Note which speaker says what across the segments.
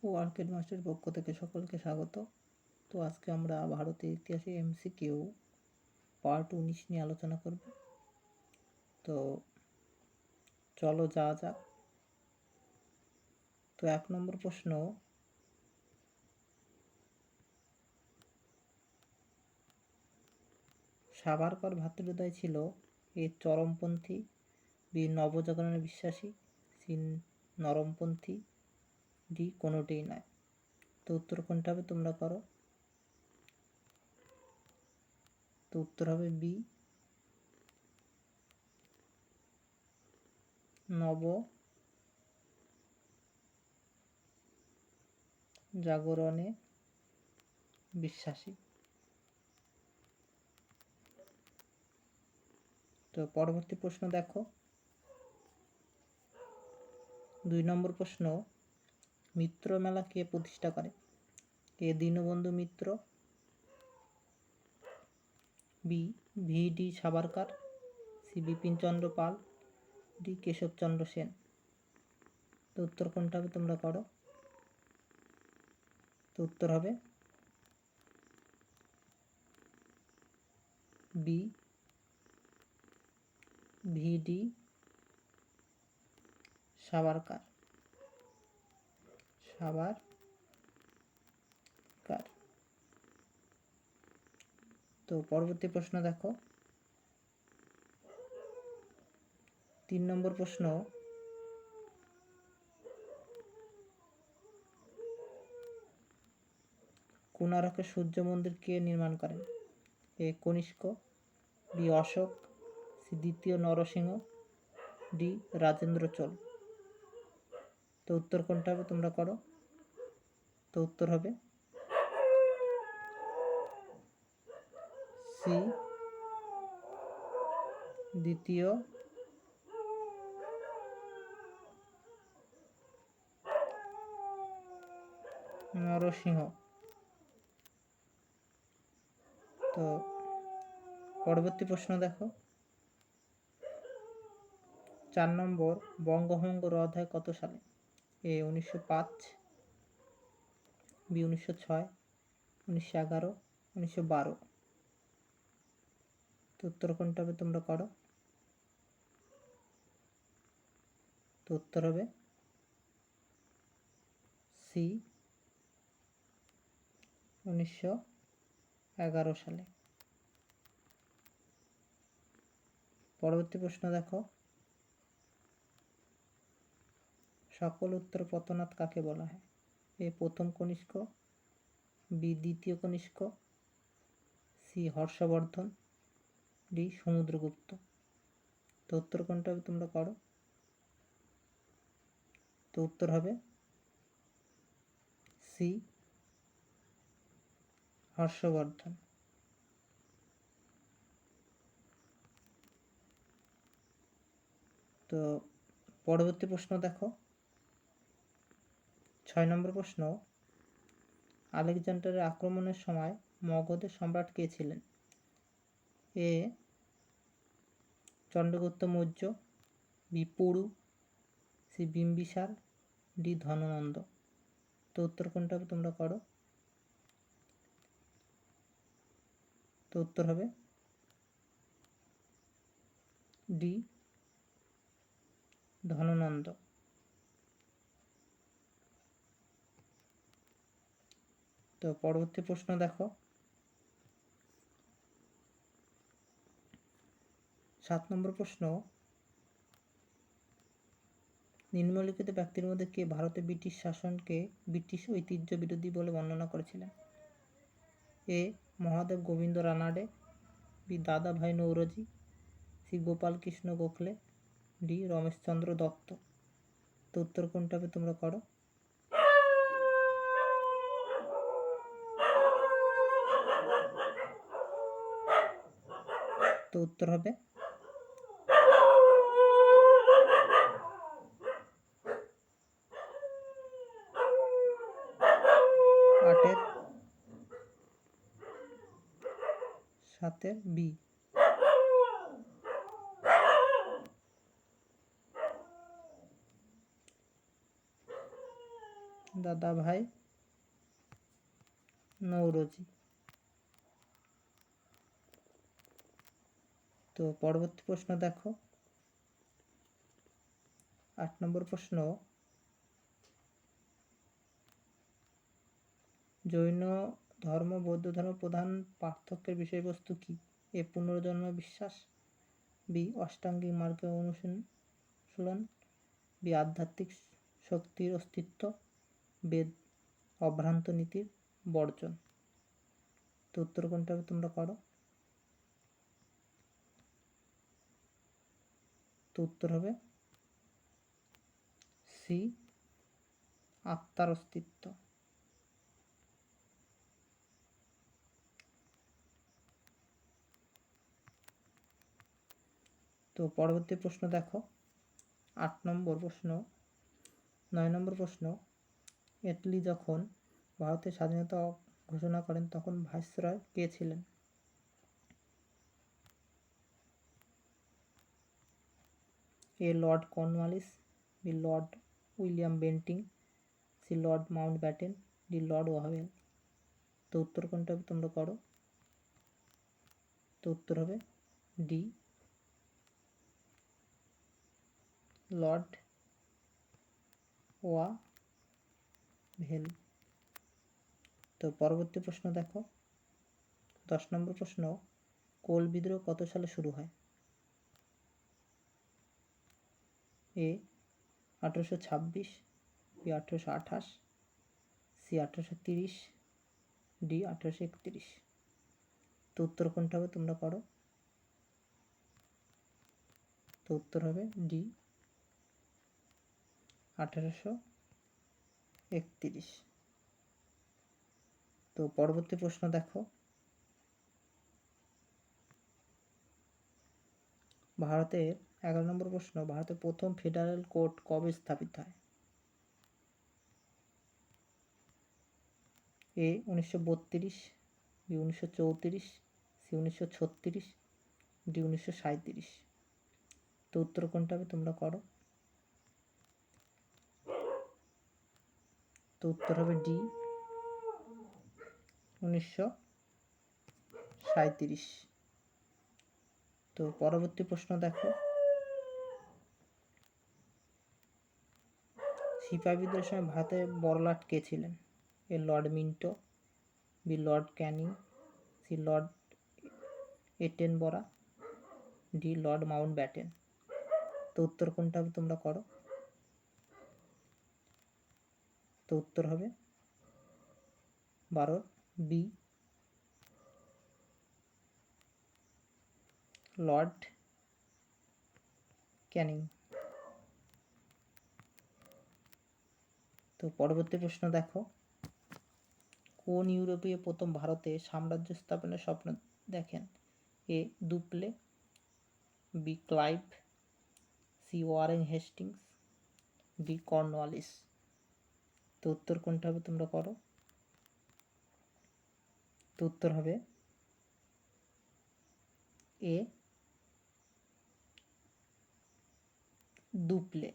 Speaker 1: ও arcade মাস্টারের পক্ষ থেকে সকলকে স্বাগত। তো আজকে আমরা ভারতের ইতিহাসে MCQ পার্ট 19 নিয়ে আলোচনা করব। তো চলো যাওয়া যাক। তো 1 নম্বর প্রশ্ন, সাভারকর ভ্রাতৃদ্বয় ছিল এ চরমপন্থী, বি নবজাগরণে বিশ্বাসী, সি নরমপন্থী, ডি কোনোটিই নয়। তো উত্তর কোনটা হবে তোমরা করো। তো উত্তর হবে বি নবজাগরণে বিশ্বাসী। তো পরবর্তী প্রশ্ন দেখো, 2 নম্বর প্রশ্ন, মিত্র মেলা কে প্রতিষ্ঠা করে? A Dinabandhu Mitra, B VD Savarkar, C Bipin Chandra Pal, D Keshab Chandra Sen. তো উত্তর কোনটা হবে তোমরা করো। তো উত্তর হবে বি VD সাভারকর। তো পরবর্তী প্রশ্ন দেখো, 3 নম্বর প্রশ্ন, কোণারকের সূর্য মন্দির কে নির্মাণ করেন? এ কনিষ্ক, বি অশোক, সি দ্বিতীয় নরসিংহ, ডি রাজেন্দ্র চোল। তো উত্তর কোনটা হবে তোমরা করো। তো উত্তর হবে সি দ্বিতীয় নরসিংহ। তো পরবর্তী প্রশ্ন দেখো, 4 নম্বর, বঙ্গভঙ্গ রদ হয় কত সালে? এ 1905, বি 1906, 1911, 1912। তো উত্তর কোনটা হবে তোমরা করো। তো উত্তর হবে সি 1911 সালে। পরবর্তী প্রশ্ন দেখো, সকল উত্তর পতনাথ কাকে বলা হয়? এ প্রথম কনিষ্ক, বি দ্বিতীয় কনিষ্ক, সি হর্ষবর্ধন, ডি সমুদ্রগুপ্ত। তো উত্তর কোনটা হবে তোমরা করো। তো উত্তর হবে সি হর্ষবর্ধন। তো পরবর্তী প্রশ্ন দেখো, 6 নম্বর প্রশ্ন, আলেকজান্ডারের আক্রমণের সময় মগধের সম্রাট কে ছিলেন? এ চন্দ্রগুপ্ত মৌর্য, বি পুরু, সি বিম্বিসার, ডি ধননন্দ। তো উত্তর কোনটা হবে তোমরা করো। তো উত্তর হবে ডি ধননন্দ। তো পরবর্তী প্রশ্ন দেখো, 7 নম্বর প্রশ্ন, নিম্নলিখিত ব্যক্তির মধ্যে কে ভারতে ব্রিটিশ শাসনকে ব্রিটিশ ঐতিহ্য বিরোধী বলে বর্ণনা করেছিলেন? এ মহাদেব গোবিন্দ রানাডে, বি দাদাভাই নৌরোজি, সি গোপাল কৃষ্ণ গোখলে, ডি রমেশচন্দ্র দত্ত। তো উত্তর কোনটা হবে তোমরা করো। তো উত্তর হবে আটের 7-এর বি। দাদাভাই নৌরোজি। তো পরবর্তী প্রশ্ন দেখো, 8 নম্বর প্রশ্ন, জৈন ধর্ম বৌদ্ধ ধর্ম প্রধান পার্থক্যের বিষয়বস্তু কি? এ পুনর্জন্ম বিশ্বাস, বি অষ্টাঙ্গিক মার্গের অনুশীলন, বি আধ্যাত্মিক শক্তির অস্তিত্ব, বেদ অভ্রান্ত নীতির বর্জন। তো উত্তর কোনটা হবে তোমরা করো। তো উত্তর হবে সি আত্মার অস্তিত্ব। তো পরবর্তী প্রশ্ন দেখো, 8 নম্বর প্রশ্ন, 9 নম্বর প্রশ্ন, এটলি যখন ভারতের স্বাধীনতা ঘোষণা করেন তখন ভাইসরয় কে ছিলেন? A lord Cornwallis, B lord William Bentinck, C lord Mountbatten, D lord Wavell. তো উত্তর কোনটা হবে তোমরা করো। তো উত্তর হবে ডি লর্ড ওয়াহেল। তো পরবর্তী প্রশ্ন দেখো, 10 নম্বর প্রশ্ন, কোল বিদ্রোহ কত সালে শুরু হয়? এ 1826, বি 1828, সি 1830, ডি 1831। তো উত্তর কোনটা হবে তোমরা করো। তো উত্তর হবে ডি 1831। তো পরবর্তী প্রশ্ন দেখো, ভারতের 11 নম্বর প্রশ্ন, ভারতের প্রথম ফেডারেল কোর্ট কবে স্থাপিত হয়? এ 1932, বি 1934, সি 1936, ডি 1937। তো উত্তর কোনটা হবে তোমরা করো। তো উত্তর হবে ডি 1937। তো পরবর্তী প্রশ্ন দেখো, সিপাহি বিদ্রোহের সময় ভারতের বড়লাট কে ছিলেন? A lord Minto, B lord Canning, C lord Attenborough, D lord Mountbatten. তো উত্তর কোনটা হবে তোমরা করো। তো উত্তর হবে 12 বি লর্ড ক্যানিং। তো পরবর্তী প্রশ্ন দেখো, কোন ইউরোপীয় প্রথম ভারতে সাম্রাজ্য স্থাপনের স্বপ্ন দেখেন? A Dupleix, B Clive, C Warren Hastings, D Cornwallis. তো উত্তর কোনটা হবে তোমরা করো। তো উত্তর হবে এ দুপ্লে।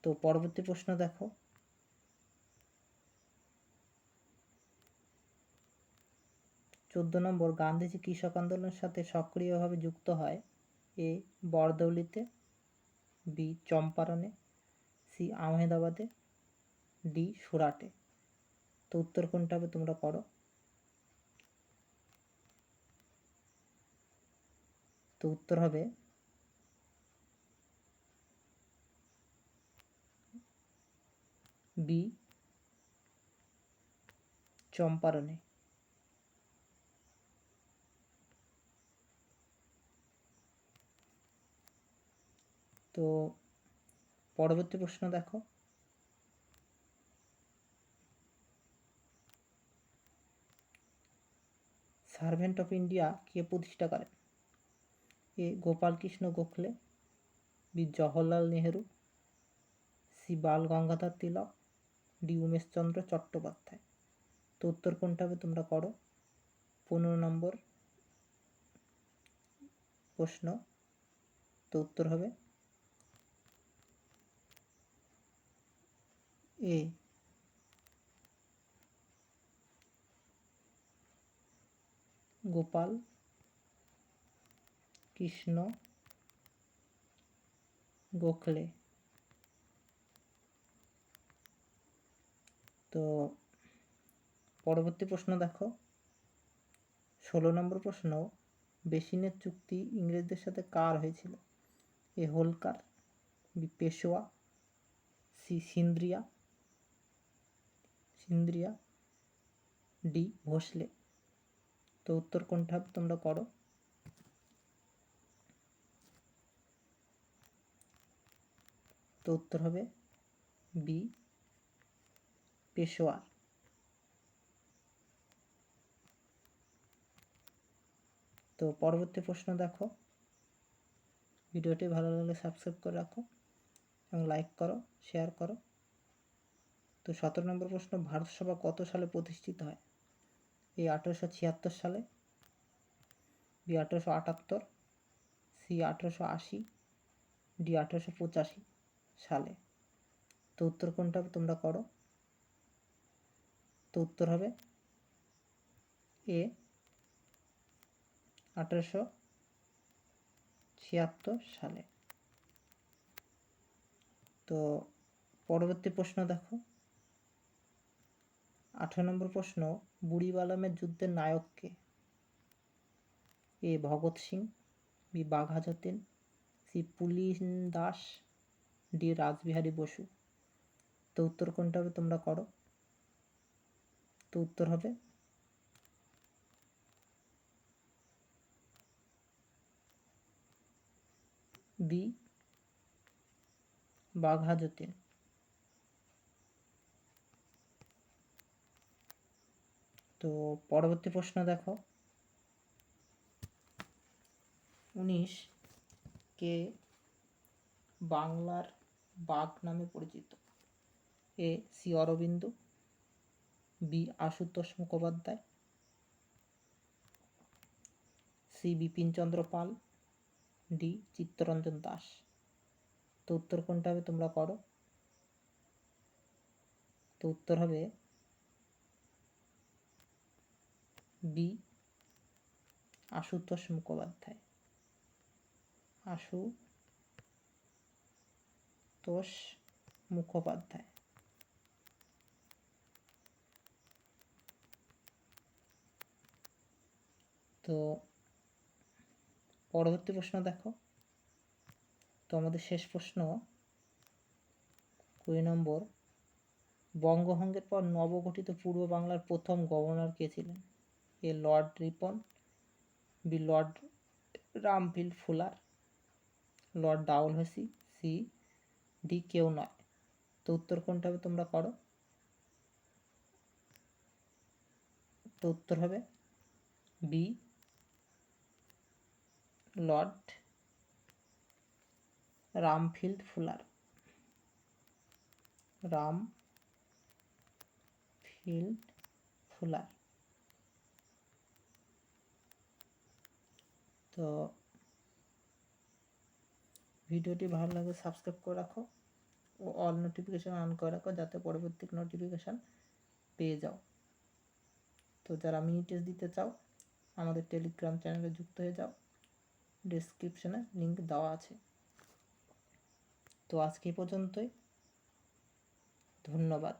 Speaker 1: তো পরবর্তী প্রশ্ন দেখো, 14 নম্বর, গান্ধীজি কৃষক আন্দোলনের সাথে সক্রিয়ভাবে যুক্ত হয়? এ বরদৌলিতে, বি চম্পারণে, সি আহমেদাবাদে, ডি সুরাটে। তো উত্তর কোনটা হবে তোমরা করো। তো উত্তর হবে বি চম্পারণে। তো পরবর্তী প্রশ্ন দেখো, সার্ভেন্ট অফ ইন্ডিয়া কে প্রতিষ্ঠা করেন? এ গোপাল কৃষ্ণ গোখলে, বি জওহরলাল নেহেরু, সি বাল গঙ্গাধর তিলক, ডি উমেশচন্দ্র চট্টোপাধ্যায়। তো উত্তর কোনটা হবে তোমরা করো। 15 নম্বর প্রশ্ন, তো উত্তর হবে এ গোপাল কৃষ্ণ গোখলে। তো পরবর্তী প্রশ্ন দেখো 16 নম্বর প্রশ্ন, বেসিনের চুক্তি ইংরেজদের সাথে কার হয়েছিল? A Holkar, B Peshwa, C Scindia, D Bhonsle. তো উত্তর কোনটা তোমরা করো। তো উত্তর হবে বি পেশোয়ার। তো পরবর্তী প্রশ্ন দেখো, ভিডিওটি ভালো লাগলে সাবস্ক্রাইব করে রাখো এবং লাইক করো, শেয়ার করো। তো 17 নম্বর প্রশ্ন, ভারত সভা কত সালে প্রতিষ্ঠিত হয়? এ 1876 সালে, বি 1878, সি 1880, ডি 1885 সালে। তো উত্তর কোনটা তোমরা করো। তো উত্তর হবে এ 1876 সালে। তো পরবর্তী প্রশ্ন দেখো 18 নম্বর প্রশ্ন, বুড়িবালামের যুদ্ধের নায়ক কে? এ ভগৎ সিং, বি বাঘা যতীন, সি পুলিন দাস, ডি রাসবিহারী বসু। তো উত্তর কোনটা হবে তোমরা করো। তো উত্তর হবে বি বাঘা যতীন। তো পরবর্তী প্রশ্ন দেখো 19 কে বাংলার বাঘ নামে পরিচিত? এ সি Aurobindo, B Ashutosh Mukhopadhyay, C Bipin Chandra Pal, D Chittaranjan Das. তো উত্তর কোনটা হবে তোমরা করো। তো উত্তর হবে বি আশুতোষ মুখোপাধ্যায়। আশুতোষ মুখোপাধ্যায়। তো পরবর্তী প্রশ্ন দেখো, তো আমাদের শেষ প্রশ্ন 20 নম্বর, বঙ্গভঙ্গের পর নবগঠিত পূর্ব বাংলার প্রথম গভর্নর কে ছিলেন? A lord Ripon, B lord Bampfylde Fuller, lord Dalhousie, C D কেউ নয়। তো উত্তর কোনটা হবে তোমরা করো। তো উত্তর হবে B lord Bampfylde fuller. রামফিল্ড fuller. তো ভিডিওটি ভালো লাগে সাবস্ক্রাইব করে রাখো ও অল নোটিফিকেশান অন করে রাখো যাতে পরবর্তী নোটিফিকেশান পেয়ে যাও। তো যারা মিনি টেস্ট দিতে চাও আমাদের টেলিগ্রাম চ্যানেলে যুক্ত হয়ে যাও, ডেসক্রিপশানে লিঙ্ক দেওয়া আছে। তো আজকে এই পর্যন্তই, ধন্যবাদ।